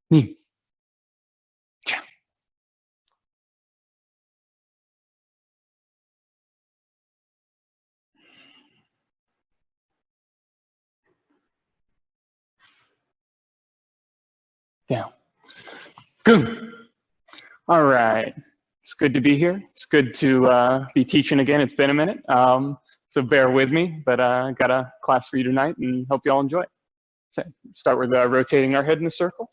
Ni. Cha. Down. Goom. All right. It's good to be here. It's good to be teaching again. It's been a minute. So bear with me, but I got a class for you tonight and hope you all enjoy it. So start with rotating our head in a circle.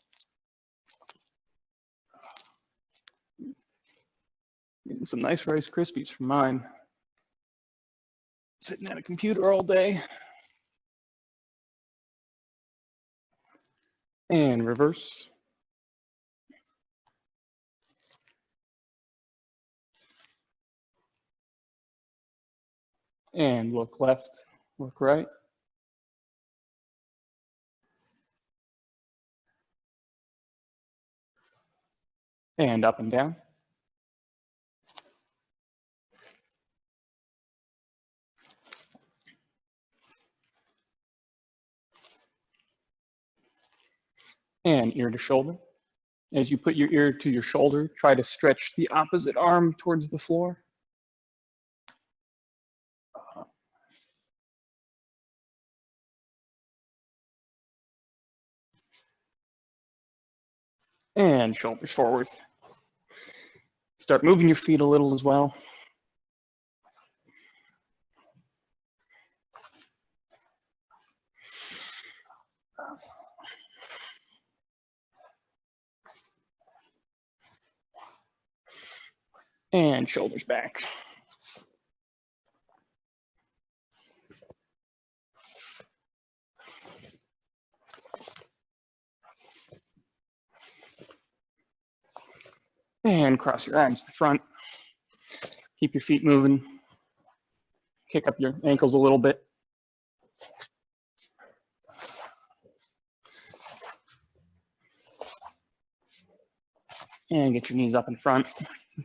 Getting some nice Rice Krispies from mine. Sitting at a computer all day. And reverse. And look left, look right. And up and down. And ear to shoulder. As you put your ear to your shoulder, try to stretch the opposite arm towards the floor. And shoulders forward. Start moving your feet a little as well. And shoulders back. And cross your arms in front. Keep your feet moving. Kick up your ankles a little bit. And get your knees up in front.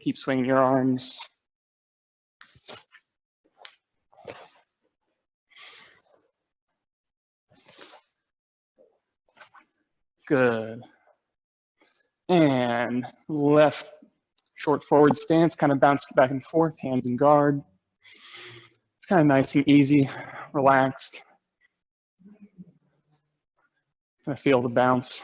Keep swinging your arms. Good. And left short forward stance, kind of bounce back and forth, hands in guard. It's kind of nice and easy, relaxed. Kind of feel the bounce.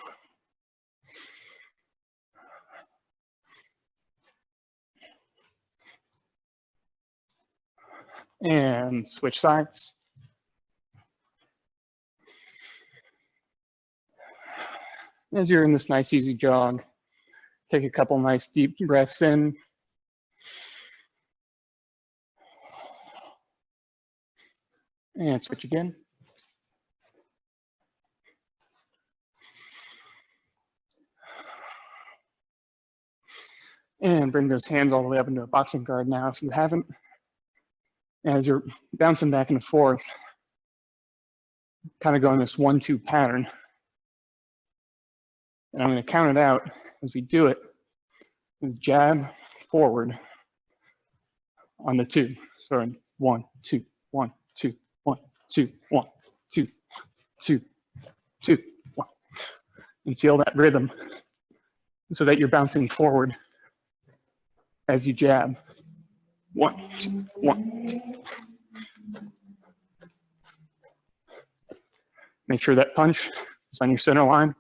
And switch sides. As you're in this nice easy jog, take a couple nice deep breaths in. And switch again. And bring those hands all the way up into a boxing guard now if you haven't. As you're bouncing back and forth, kind of going this 1-2 pattern. And I'm going to count it out as we do it. Jab forward on the 2. So in 1, 2, 1, 2, 1, 2, 1, 2, 2, 2, 1. And feel that rhythm so that you're bouncing forward as you jab. 1, 2, 1, 2. Make sure that punch is on your center line.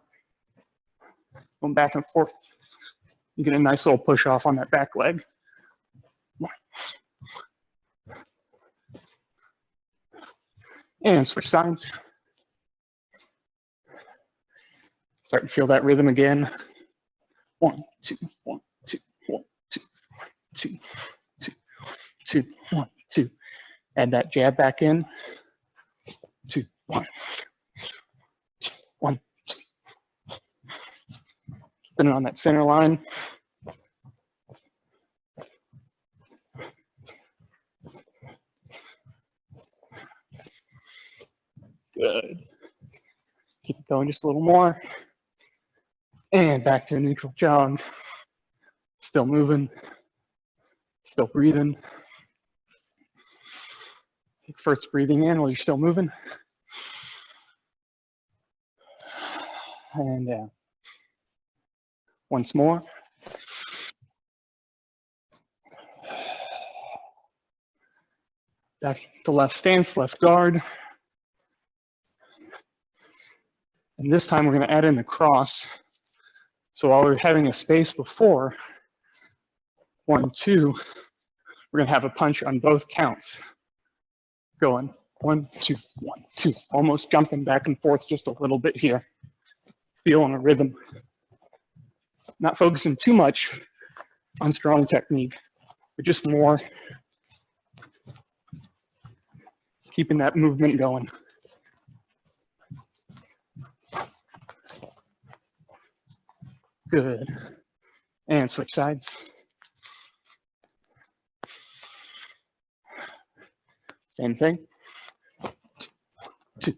Going back and forth. You get a nice little push off on that back leg. 1. And switch sides. Start to feel that rhythm again. 1, 2, 1, 2, 1, 2, 2, 2, 2, 1, 2. Add that jab back in. 2, 1, 2, 1, 2. Put it on that center line. Good. Keep it going just a little more. And back to a neutral jog. Still moving. Still breathing. First breathing in while you're still moving. And down. Once more. Back to left stance, left guard. And this time we're going to add in the cross. So while we're having a space before, 1, 2, we're going to have a punch on both counts. Going 1, 2, 1, 2, almost jumping back and forth just a little bit here. Feeling a rhythm. Not focusing too much on strong technique, but just more keeping that movement going. Good. And switch sides. Same thing. 2.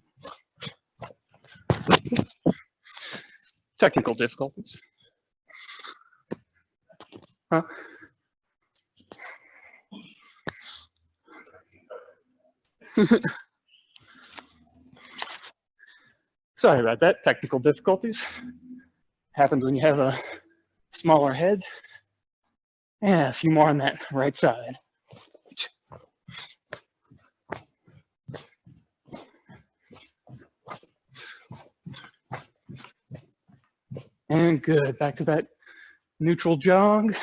Technical difficulties. Huh? Sorry about that, technical difficulties. Happens when you have a smaller head. Yeah, a few more on that right side. And good, back to that neutral jog.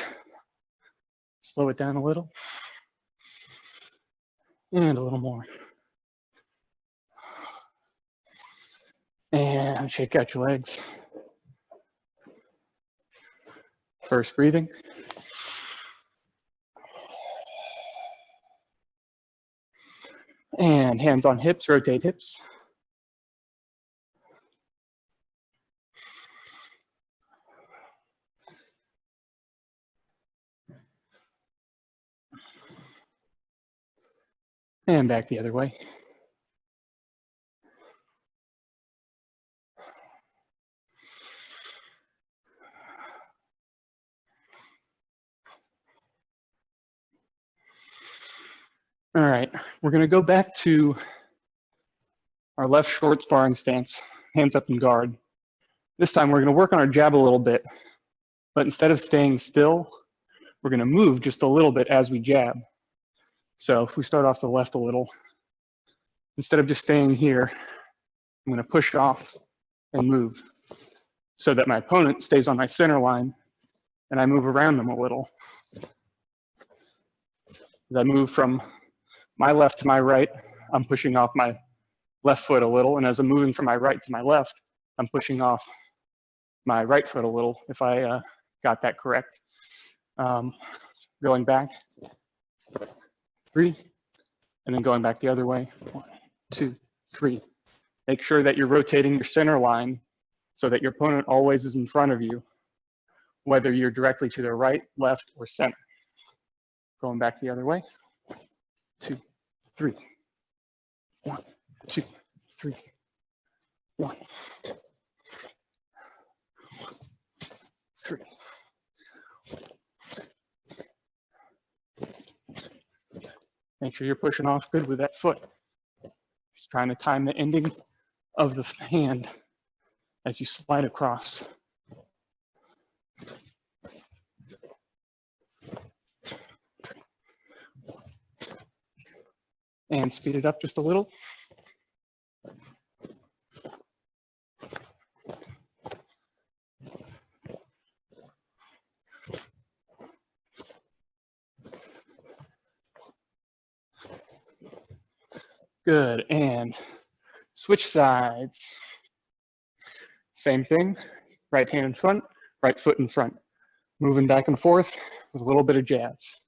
Slow it down a little. And a little more. And shake out your legs. First breathing. And hands on hips, rotate hips. And back the other way. All right, we're gonna go back to our left short sparring stance, hands up in guard. This time we're gonna work on our jab a little bit, but instead of staying still, we're gonna move just a little bit as we jab. So if we start off to the left a little, instead of just staying here, I'm gonna push off and move so that my opponent stays on my center line and I move around them a little. As I move from my left to my right, I'm pushing off my left foot a little, and as I'm moving from my right to my left, I'm pushing off my right foot a little, if I got that correct. Going back, 3, and then going back the other way, 1, 2, 3. Make sure that you're rotating your center line so that your opponent always is in front of you, whether you're directly to their right, left, or center. Going back the other way, 2, 3, 1, 2, 3, 1, 3. Make sure you're pushing off good with that foot. Just trying to time the ending of the hand as you slide across. And speed it up just a little. Good, and switch sides. Same thing, right hand in front, right foot in front. Moving back and forth with a little bit of jabs.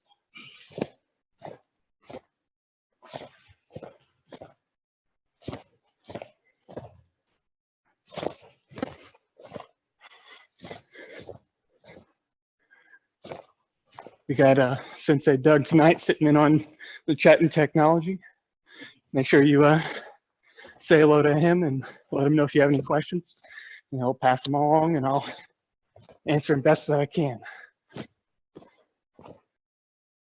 We got Sensei Doug tonight sitting in on the chat and technology. Make sure you say hello to him and let him know if you have any questions. And he'll pass them along and I'll answer them best that I can. A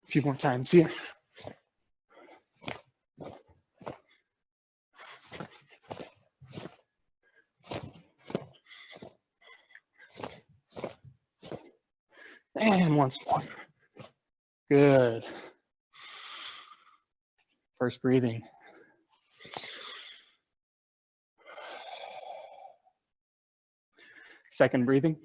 few more times here. And once more. Good. First breathing. Second breathing.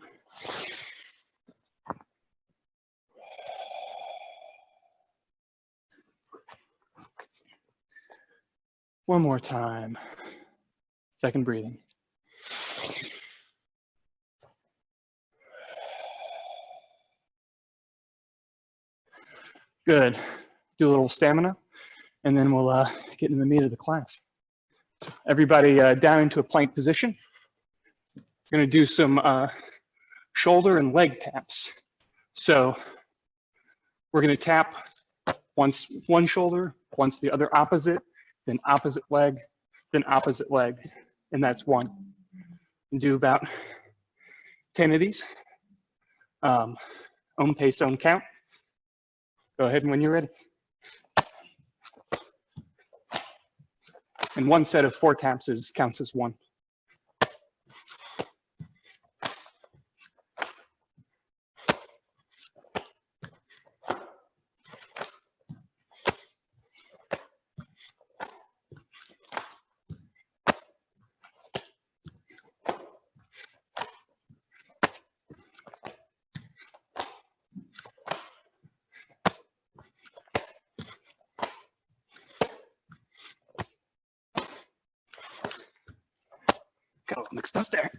One more time. Second breathing. Good. Do a little stamina, and then we'll get in the meat of the class. So everybody down into a plank position. We're going to do some shoulder and leg taps. So we're going to tap once one shoulder, once the other opposite, then opposite leg, and that's one. And do about 10 of these. Own pace, own count. Go ahead when you're ready. And one set of 4 taps counts as one. Got a little mixed up there.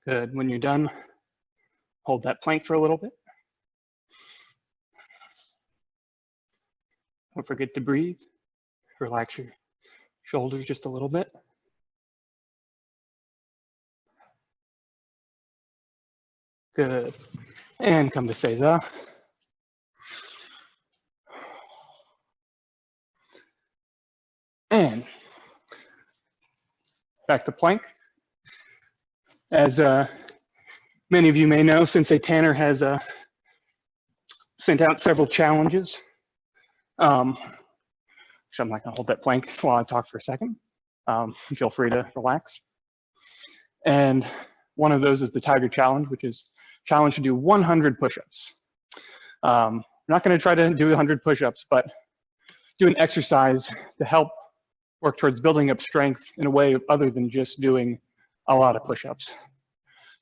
Good. When you're done, hold that plank for a little bit. Don't forget to breathe. Relax your shoulders just a little bit. Good. And come to Seiza. And back to plank. As many of you may know, Sensei Tanner has sent out several challenges. So I'm not going to hold that plank while I talk for a second. Feel free to relax. And one of those is the Tiger Challenge, which is challenge to do 100 push-ups. I'm not going to try to do 100 push-ups, but do an exercise to help work towards building up strength in a way other than just doing a lot of push-ups.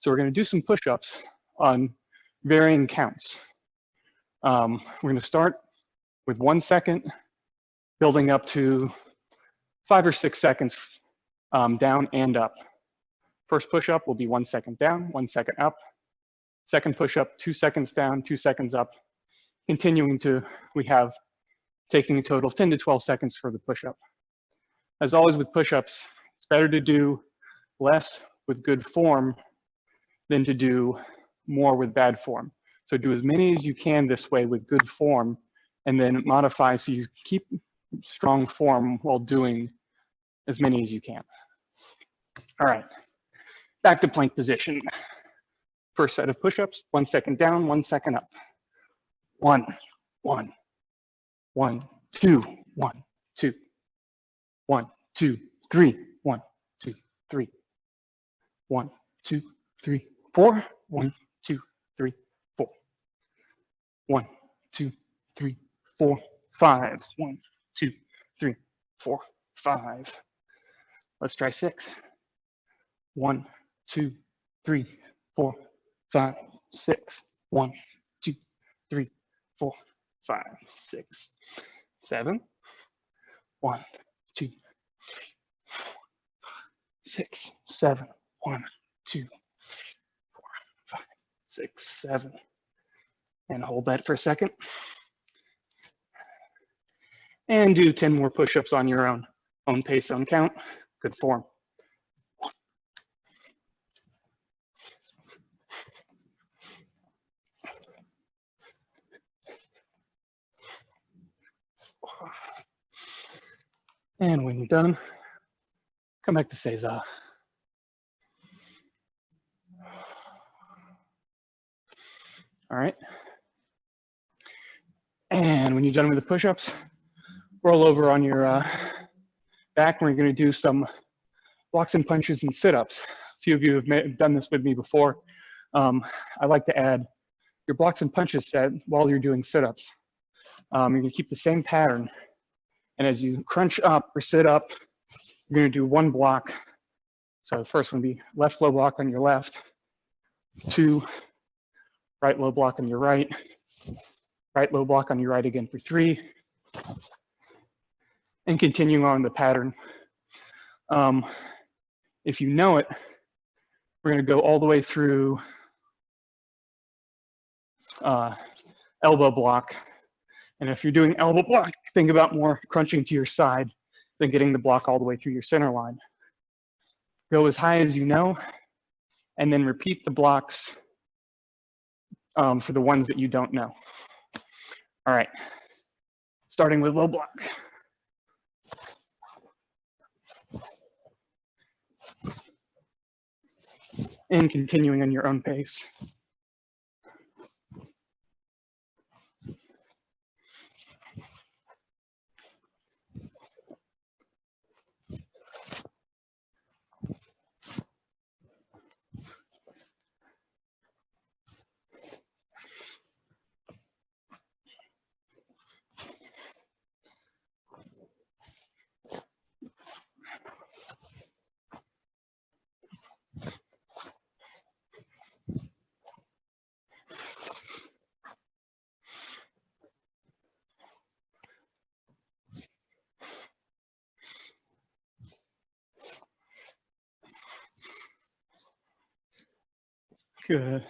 So we're going to do some push-ups on varying counts. We're going to start with 1 second, building up to 5 or 6 seconds down and up. First push-up will be 1 second down, 1 second up. Second push-up, 2 seconds down, 2 seconds up. Continuing to, we have taking a total of 10 to 12 seconds for the push-up. As always with push-ups, it's better to do less with good form than to do more with bad form. So do as many as you can this way with good form, and then modify so you keep strong form while doing as many as you can. All right, back to plank position. First set of push-ups, 1 second down, 1 second up. 1, 1, 1, 2, 1, 2, 1, 2, 3, 1, 2, 3, 1, 2, 3, 4, 1, 2, 3, 4, 1, 2, 3, 4, 5, 1, 2, 3, 4, 5. Let's try 6. 1, 2, 3, 4, 5, 6. 1, 2, 3, 4, 5, 6, 7. 1, 2, 3, 4, 6, 7. 1, 2, 3, 4, 5, 6, 7. And hold that for a second. And do 10 more push-ups on your own. Own pace, own count. Good form. And when you're done, come back to Seiza. All right. And when you're done with the push-ups, roll over on your back. We're going to do some blocks and punches and sit-ups. A few of you have done this with me before. I like to add your blocks and punches set while you're doing sit-ups. You're gonna keep the same pattern. And as you crunch up or sit up, you're gonna do one block. So the first one would be left low block on your left, 2, right low block on your right low block on your right again for 3, and continuing on the pattern. If you know it, we're gonna go all the way through elbow block. And if you're doing elbow block, think about more crunching to your side than getting the block all the way through your center line. Go as high as you know, and then repeat the blocks for the ones that you don't know. All right, starting with low block. And continuing on your own pace. Good.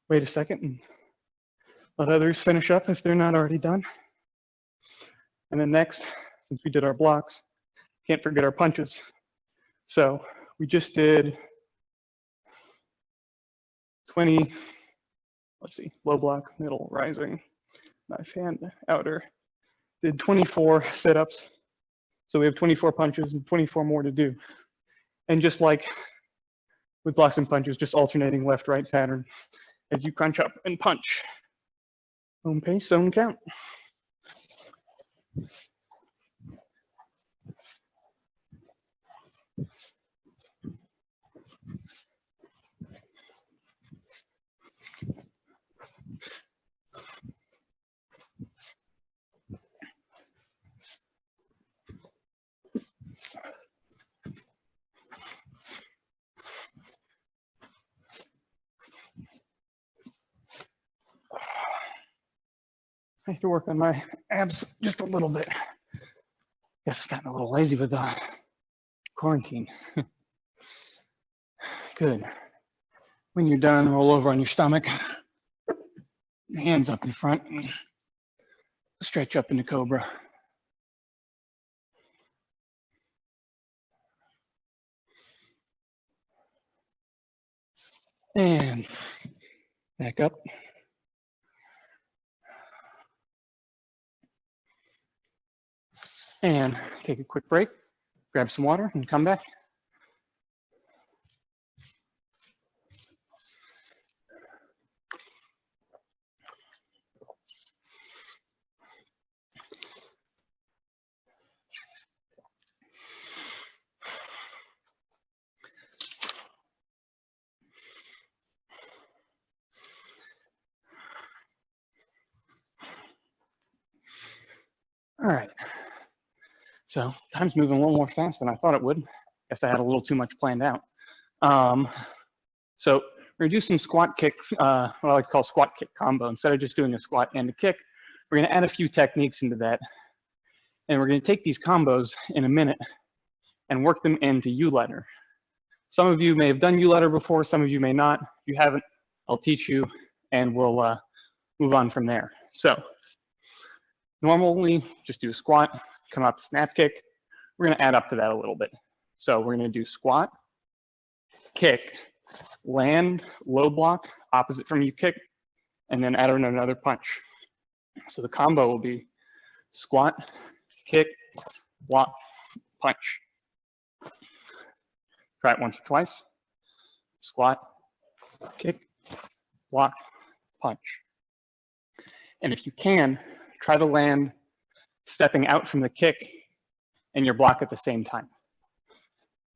Wait a second and let others finish up if they're not already done. And then next, since we did our blocks, can't forget our punches. So we just did 20, let's see, low block, middle, rising, knife hand, outer. Did 24 sit-ups. So we have 24 punches and 24 more to do. And just like with blocks and punches, just alternating left-right pattern as you crunch up and punch. Own pace, own count. I have to work on my abs just a little bit. Guess I've gotten a little lazy with the quarantine. Good. When you're done, roll over on your stomach. Your hands up in front and stretch up into cobra. And back up. And take a quick break, grab some water and come back. All right. So time's moving a little more fast than I thought it would. Guess I had a little too much planned out. So we're gonna do some squat kicks, what I like to call squat kick combo. Instead of just doing a squat and a kick, we're gonna add a few techniques into that. And we're gonna take these combos in a minute and work them into U-letter. Some of you may have done U-letter before, some of you may not. If you haven't, I'll teach you and we'll move on from there. So normally just do a squat, come up, snap kick. We're gonna add up to that a little bit. So we're gonna do squat, kick, land, low block, opposite from you kick, and then add in another punch. So the combo will be squat, kick, block, punch. Try it once or twice. Squat, kick, block, punch. And if you can, try to land stepping out from the kick and your block at the same time.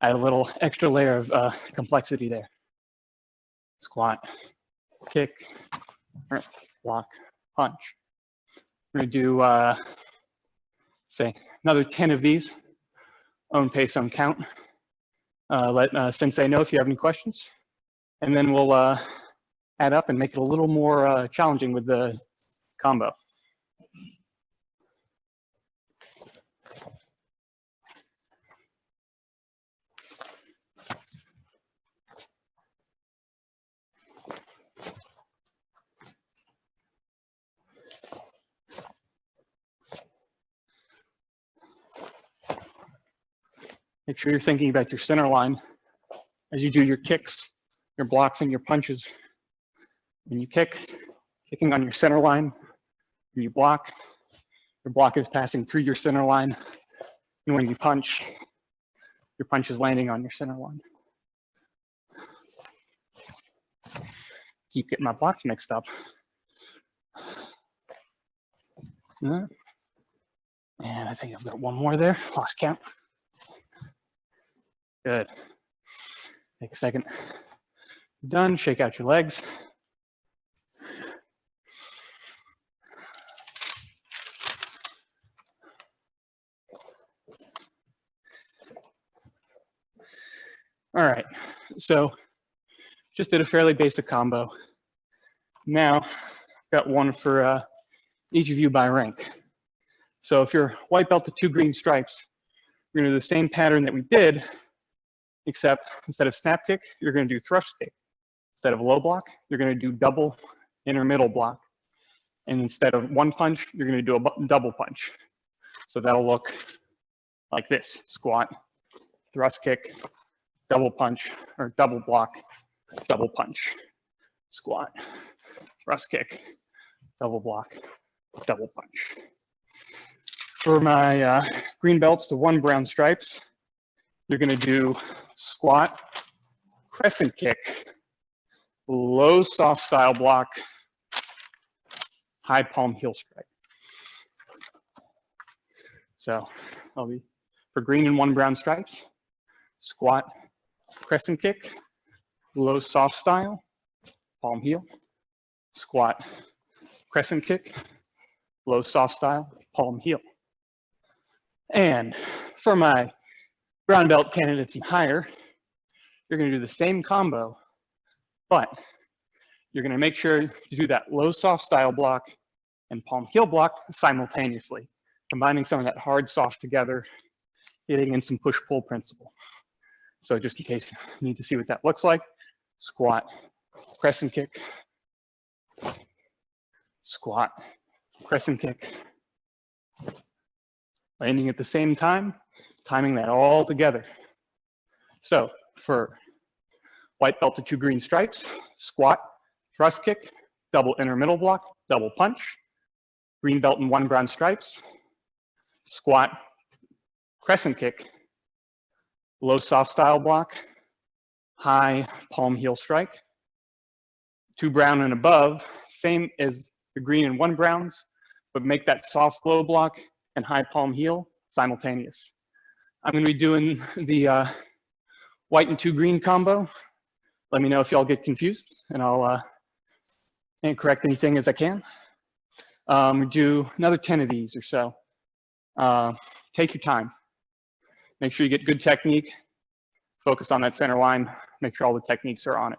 Add a little extra layer of complexity there. Squat, kick, block, punch. We're gonna do, say, another 10 of these. Own pace, own count. Let Sensei know if you have any questions. And then we'll add up and make it a little more challenging with the combo. Make sure you're thinking about your center line as you do your kicks, your blocks, and your punches. When you kick, kicking on your center line. When you block, your block is passing through your center line. And when you punch, your punch is landing on your center line. Keep getting my blocks mixed up. And I think I've got one more there, lost count. Good. Take a second. Done, shake out your legs. All right, so just did a fairly basic combo. Now, got one for each of you by rank. So if you're white belt to 2 green stripes, you're gonna do the same pattern that we did, except instead of snap kick, you're gonna do thrust kick. Instead of low block, you're gonna do double inner middle block. And instead of one punch, you're gonna do a double punch. So that'll look like this: squat, thrust kick, double punch, or double block, double punch, squat, thrust kick, double block, double punch. For my green belts to 1 brown stripes, you're gonna do squat, crescent kick, low soft style block, high palm heel strike. So I'll be, for green and 1 brown stripes, squat, crescent kick, low soft style, palm heel, squat, crescent kick, low soft style, palm heel. And for my brown belt candidates and higher, you're gonna do the same combo, but you're gonna make sure to do that low soft style block and palm heel block simultaneously, combining some of that hard soft together, hitting in some push-pull principle. So just in case you need to see what that looks like, squat, crescent kick, squat, crescent kick, landing at the same time, timing that all together. So for white belt to 2 green stripes, squat, thrust kick, double inner middle block, double punch. Green belt and 1 brown stripes, squat, crescent kick, low soft style block, high palm heel strike. 2 brown and above, same as the green and 1 browns, but make that soft slow block and high palm heel simultaneous. I'm gonna be doing the white and 2 green combo. Let me know if y'all get confused, and I'll correct anything as I can. Do another 10 of these or so. Take your time. Make sure you get good technique. Focus on that center line. Make sure all the techniques are on it.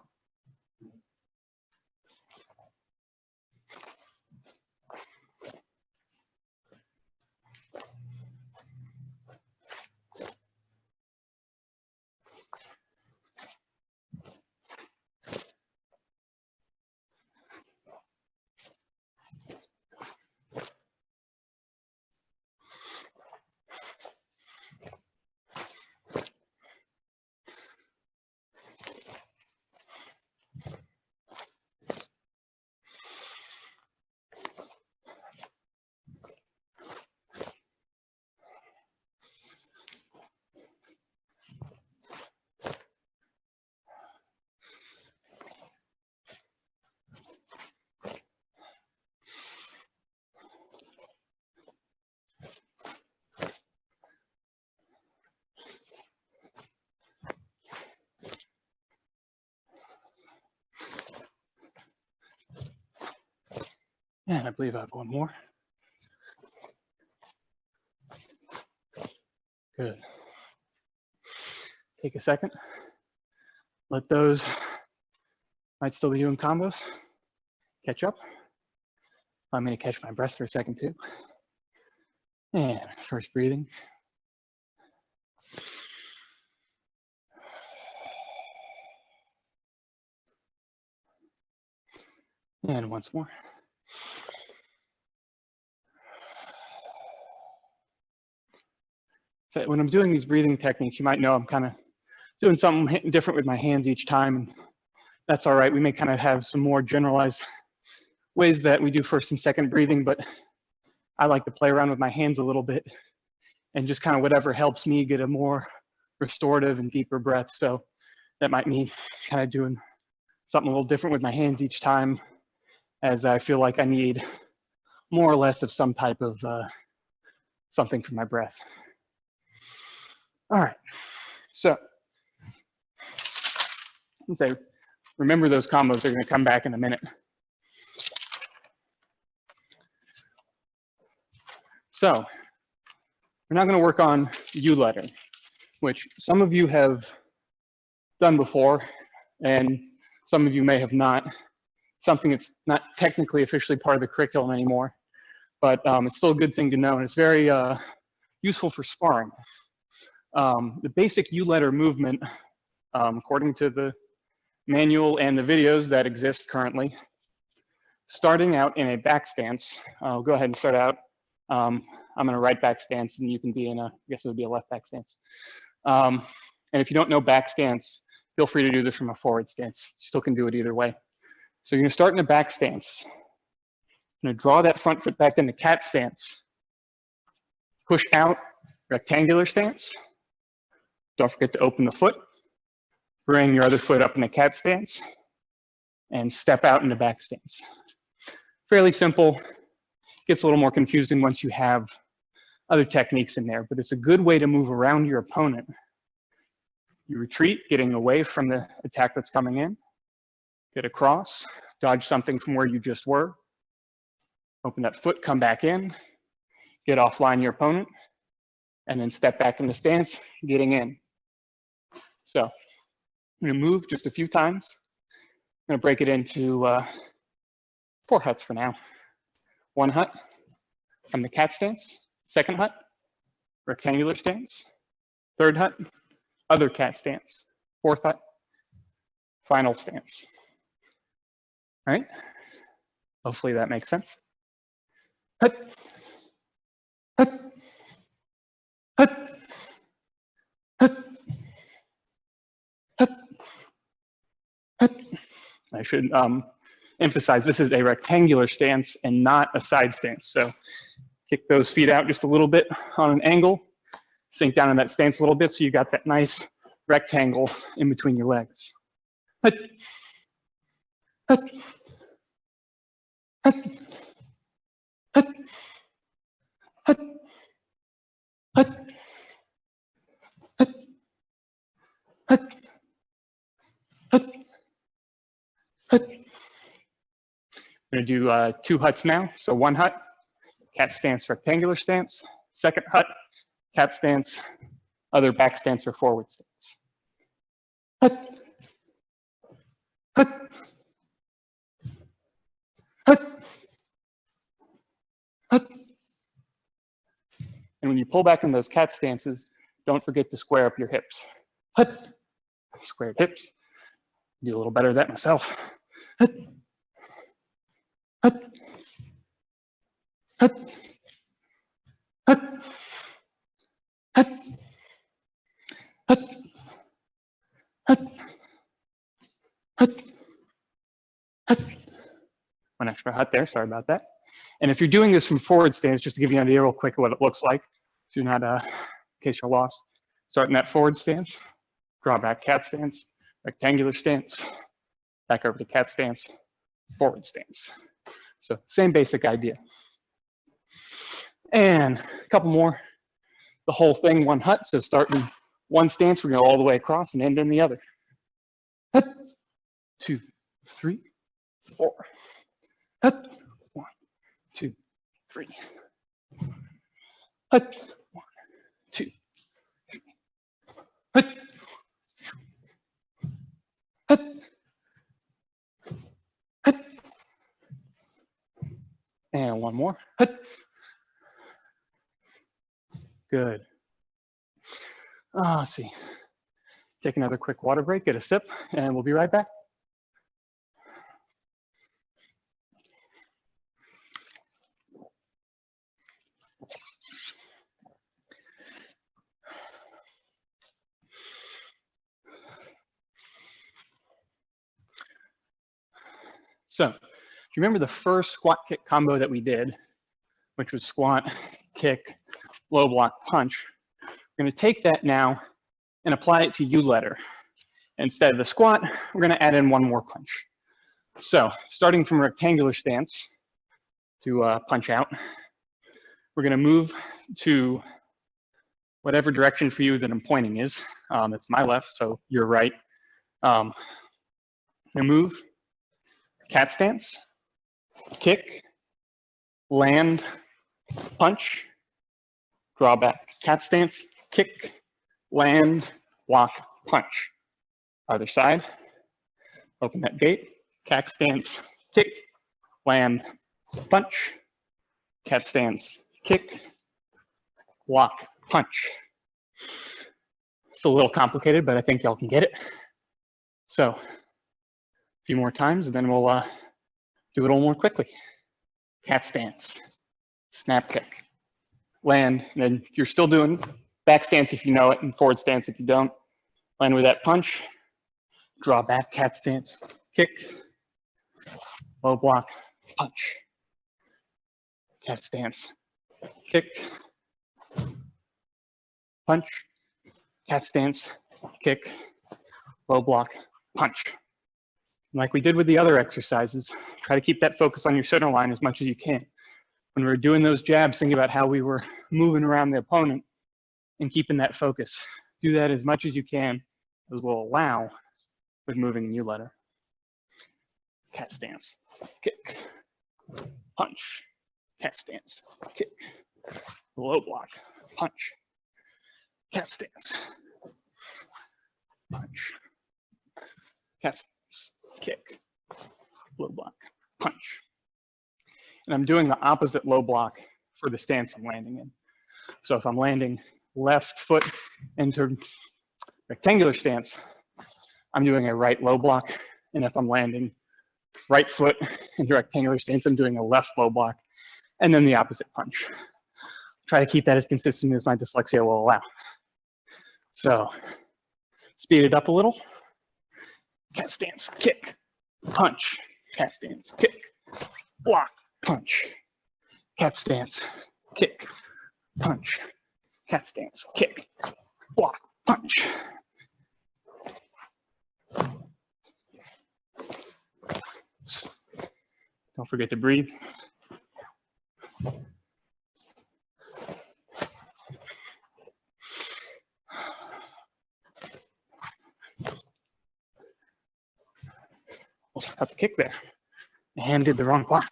And I believe I have one more. Good. Take a second. Let those, might still be doing combos, catch up. I'm going to catch my breath for a second too. And first breathing. And once more. So when I'm doing these breathing techniques, you might know I'm kind of doing something different with my hands each time, and that's all right. We may kind of have some more generalized ways that we do first and second breathing, but I like to play around with my hands a little bit and just kind of whatever helps me get a more restorative and deeper breath. So that might mean kind of doing something a little different with my hands each time, as I feel like I need more or less of some type of something for my breath. All right, so let's say, remember those combos, they're gonna come back in a minute. So we're now gonna work on U letter, which some of you have done before, and some of you may have not. Something that's not technically officially part of the curriculum anymore, but it's still a good thing to know, and it's very useful for sparring. The basic U letter movement, according to the manual and the videos that exist currently, starting out in a back stance. I'll go ahead and start out. I'm in a right back stance, and you can be in a, I guess it would be a left back stance. And if you don't know back stance, feel free to do this from a forward stance. You still can do it either way. So you're gonna start in a back stance. You're gonna draw that front foot back into cat stance. Push out, rectangular stance. Don't forget to open the foot. Bring your other foot up in a cat stance and step out into back stance. Fairly simple. Gets a little more confusing once you have other techniques in there, but it's a good way to move around your opponent. You retreat, getting away from the attack that's coming in. Get across, dodge something from where you just were. Open that foot, come back in. Get offline your opponent, and then step back into stance, getting in. So I'm gonna move just a few times. I'm gonna break it into 4 huts for now. 1 hut from the cat stance. 2nd hut, rectangular stance. 3rd hut, other cat stance. 4th hut, final stance. All right? Hopefully that makes sense. Hut, hut, hut, hut, hut, hut. I should emphasize this is a rectangular stance and not a side stance. So kick those feet out just a little bit on an angle, sink down in that stance a little bit so you got that nice rectangle in between your legs. Hut, hut, hut, hut, hut, hut, hut, hut, hut, hut. We're gonna do 2 huts now. So 1 hut, cat stance, rectangular stance. 2nd hut, cat stance, other back stance or forward stance. Hut, hut, hut, hut. And when you pull back in those cat stances, don't forget to square up your hips. Hut, squared hips. Do a little better at that myself. Hut, hut, hut, hut, hut, hut, hut, hut, hut. 1 extra hut there, sorry about that. And if you're doing this from forward stance, just to give you an idea real quick of what it looks like, so you're not, in case you're lost, start in that forward stance, draw back cat stance, rectangular stance, back over to cat stance, forward stance. So same basic idea. And a couple more. The whole thing, 1 hut. So start in 1 stance, we're gonna go all the way across and end in the other. Hut, 2, 3, 4. Hut, 1, 3. Hut. 1, 2, 3. Hut. Hut. Hut. And one more. Hut. Good. Let's see. Take another quick water break, get a sip, and we'll be right back. So, if you remember the first squat kick combo that we did, which was squat, kick, low block, punch, we're going to take that now and apply it to U-letter. Instead of the squat, we're going to add in one more punch. So, starting from rectangular stance to punch out, we're going to move to whatever direction for you that I'm pointing is. It's my left, so you're right. I'm going to move, cat stance, kick, land, punch, draw back, cat stance, kick, land, walk, punch. Other side, open that gate, cat stance, kick, land, punch, cat stance, kick, walk, punch. It's a little complicated, but I think y'all can get it. So, a few more times, and then we'll do it a little more quickly. Cat stance, snap kick, land, and then you're still doing back stance if you know it, and forward stance if you don't. Land with that punch, draw back, cat stance, kick, low block, punch, cat stance, kick, punch, cat stance, kick, low block, punch. And like we did with the other exercises, try to keep that focus on your center line as much as you can. When we were doing those jabs, think about how we were moving around the opponent and keeping that focus. Do that as much as you can, as will allow with moving in U-letter. Cat stance, kick, punch, cat stance, kick, low block, punch, cat stance, punch, cat stance, kick, low block, punch. And I'm doing the opposite low block for the stance I'm landing in. So if I'm landing left foot into rectangular stance, I'm doing a right low block. And if I'm landing right foot into rectangular stance, I'm doing a left low block, and then the opposite punch. Try to keep that as consistent as my dyslexia will allow. So speed it up a little. Cat stance, kick, punch, cat stance, kick, block, punch, cat stance, kick, punch, cat stance, kick, block, punch. Don't forget to breathe. Almost got the kick there. The hand did the wrong block.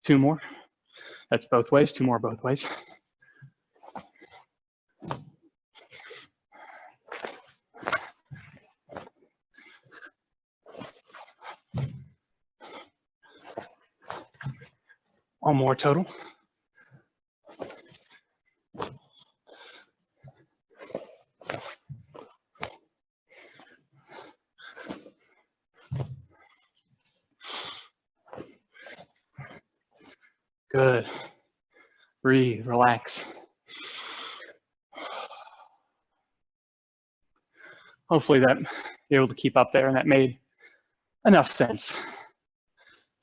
Two more. That's both ways. Two more both ways. One more total. Good. Breathe, relax. Hopefully that you're able to keep up there and that made enough sense.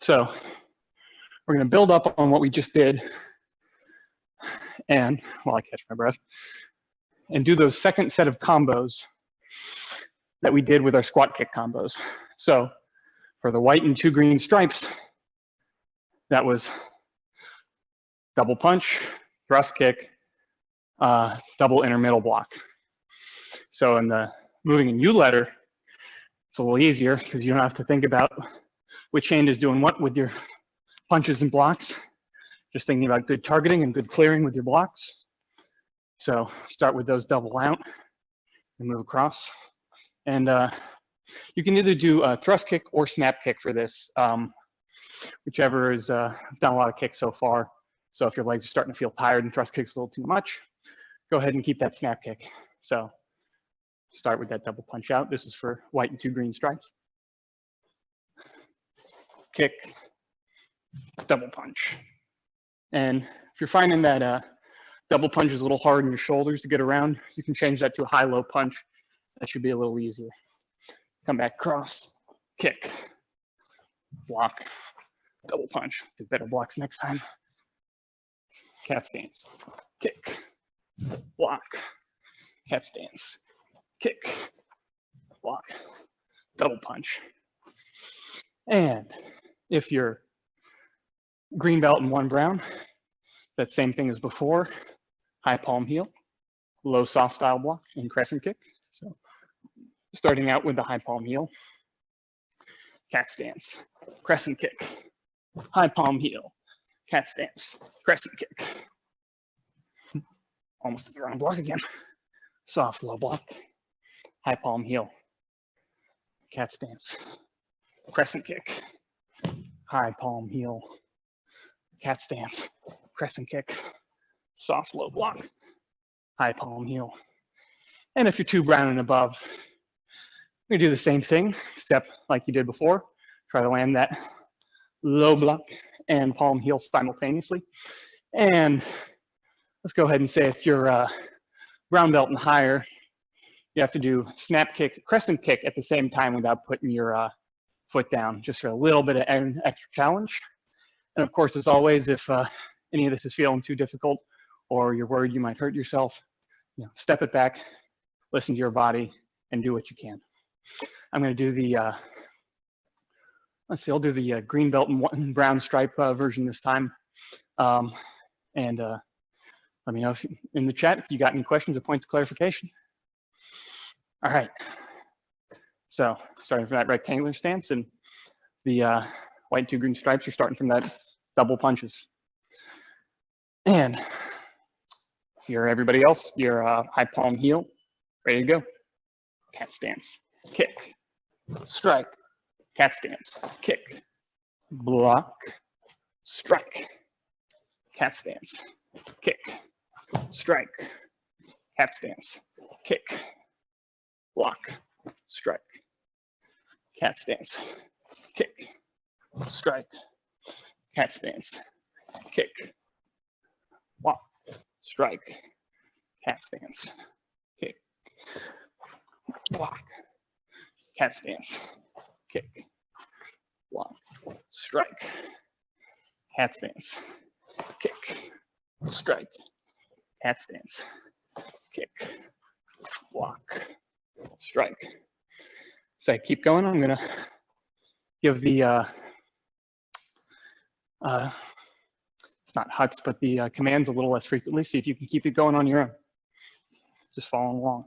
So we're going to build up on what we just did and, while I catch my breath, and do those second set of combos that we did with our squat kick combos. So for the white and two green stripes, that was double punch, thrust kick, double inner middle block. So in the moving in U-letter, It's a little easier because you don't have to think about which hand is doing what with your punches and blocks. Just thinking about good targeting and good clearing with your blocks. So start with those double out and move across. And you can either do a thrust kick or snap kick for this, whichever is, I've done a lot of kicks so far. So if your legs are starting to feel tired and thrust kick's a little too much, go ahead and keep that snap kick. So start with that double punch out. This is for white and 2 green stripes. Kick, double punch. And if you're finding that double punch is a little hard in your shoulders to get around, you can change that to a high-low punch. That should be a little easier. Come back, cross, kick, block, double punch. Do better blocks next time. Cat stance, kick, block, cat stance, kick, block, double punch. And if you're green belt and 1 brown, that same thing as before, high palm heel, low soft style block, and crescent kick. So starting out with the high palm heel, cat stance, crescent kick, high palm heel, cat stance, crescent kick. Almost the wrong block again. Soft low block, high palm heel, cat stance, crescent kick, high palm heel, cat stance, crescent kick, soft low block, high palm heel. And if you're 2 brown and above, you do the same thing, except like you did before. Try to land that low block and palm heel simultaneously. And let's go ahead and say if you're brown belt and higher, you have to do snap kick, crescent kick at the same time without putting your foot down, just for a little bit of an extra challenge. And of course, as always, if any of this is feeling too difficult or you're worried you might hurt yourself, step it back, listen to your body, and do what you can. I'm going to do the, I'll do the green belt and 1 brown stripe version this time. And let me know if in the chat if you got any questions or points of clarification. All right. So starting from that rectangular stance, and the white and 2 green stripes are starting from that double punches. And if you're everybody else, you're high palm heel, ready to go. Cat stance, kick, strike, cat stance, kick, block, strike, cat stance, kick, strike, cat stance, kick, block, strike, cat stance, kick, strike, cat stance, kick, block, strike, cat stance, kick, block, cat stance, kick, block, strike, cat stance, kick, strike, cat stance, kick, block, strike. So I keep going. I'm gonna give the it's not huts, but the commands a little less frequently. See if you can keep it going on your own. Just following along.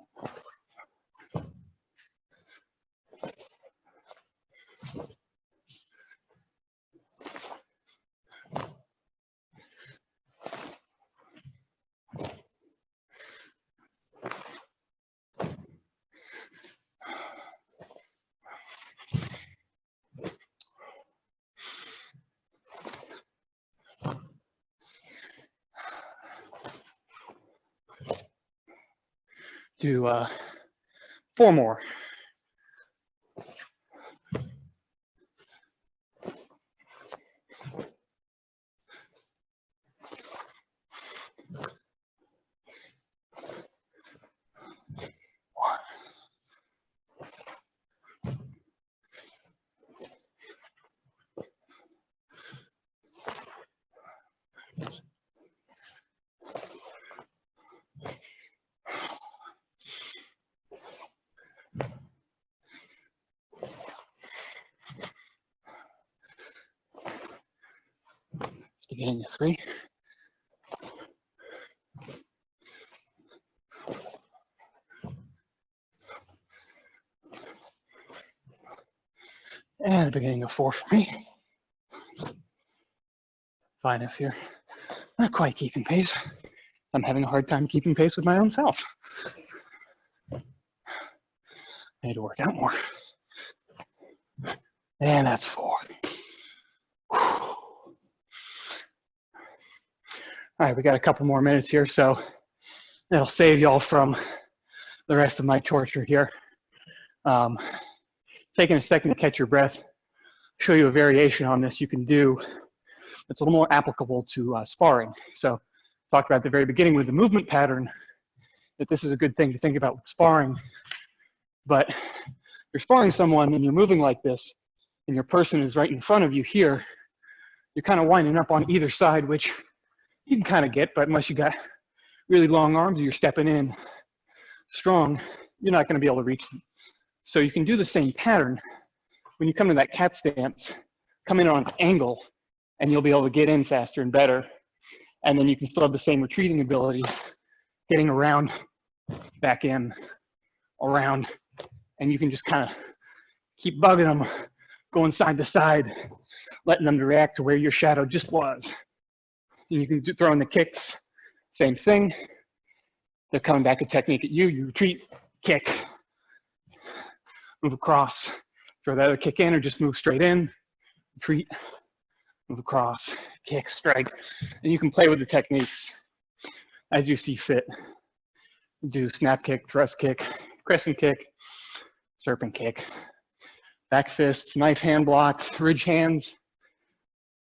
Do 4 more. Getting to 3. And beginning of 4 for me. Fine if you're not quite keeping pace. I'm having a hard time keeping pace with my own self. I need to work out more. And that's 4. All right, we got a couple more minutes here, so that'll save y'all from the rest of my torture here. Taking a second to catch your breath, show you a variation on this you can do that's a little more applicable to sparring. So talked about at the very beginning with the movement pattern that this is a good thing to think about with sparring. But you're sparring someone and you're moving like this, and your person is right in front of you here, you're kind of winding up on either side, which you can kind of get, but unless you got really long arms, you're stepping in strong, you're not going to be able to reach them. So you can do the same pattern when you come to that cat stance, come in on an angle, and you'll be able to get in faster and better. And then you can still have the same retreating ability, getting around, back in, around, and you can just kind of keep bugging them, going side to side, letting them react to where your shadow just was. You can throw in the kicks, same thing. They're coming back a technique at you, you retreat, kick, move across, throw the other kick in or just move straight in, retreat, move across, kick, strike. And you can play with the techniques as you see fit. Do snap kick, thrust kick, crescent kick, serpent kick, back fists, knife hand blocks, ridge hands.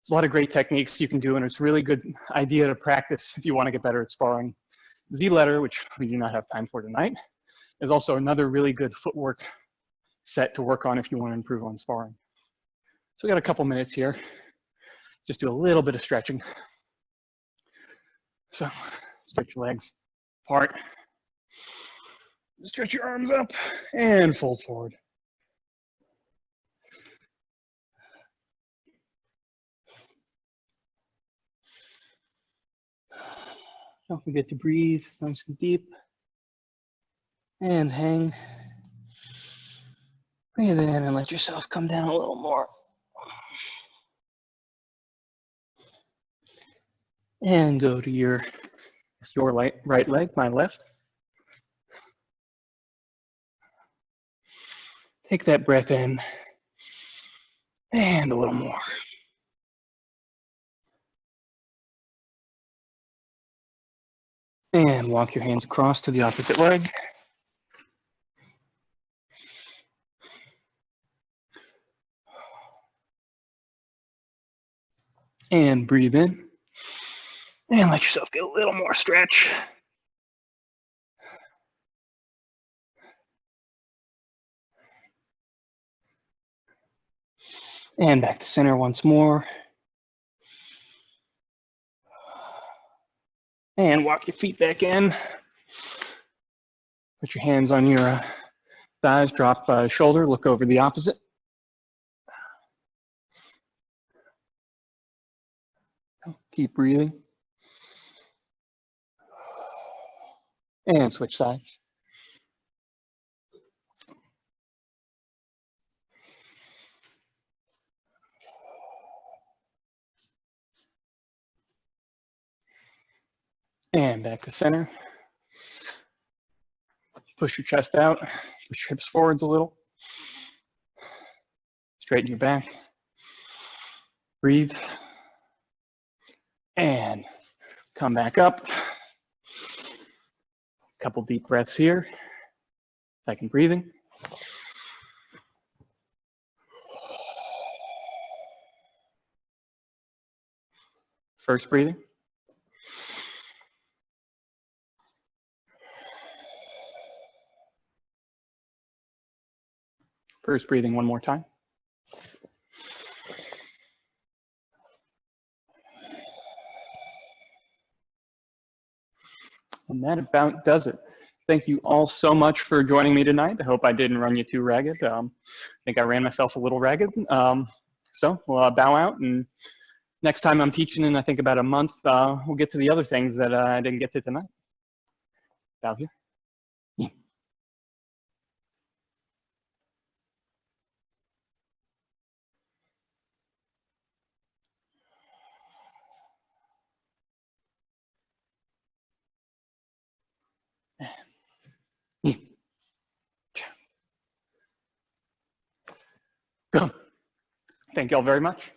There's a lot of great techniques you can do, and it's a really good idea to practice if you want to get better at sparring. Z-letter, which we do not have time for tonight, is also another really good footwork set to work on if you want to improve on sparring. So we got a couple minutes here. Just do a little bit of stretching. So stretch your legs apart. Stretch your arms up and fold forward. Don't forget to breathe nice and deep. And hang. Breathe in and let yourself come down a little more. And go to your right leg, my left. Take that breath in. And a little more. And walk your hands across to the opposite leg. And breathe in. And let yourself get a little more stretch. And back to center once more. And walk your feet back in. Put your hands on your thighs, drop shoulder, look over the opposite. Keep breathing. And switch sides. And back to center. Push your chest out, push your hips forwards a little. Straighten your back. Breathe. And come back up. Couple deep breaths here. Second breathing. First breathing. First breathing one more time. And that about does it. Thank you all so much for joining me tonight. I hope I didn't run you too ragged. I think I ran myself a little ragged. So we'll bow out, and next time I'm teaching in I think about a month, we'll get to the other things that I didn't get to tonight. Bow here. Thank you all very much.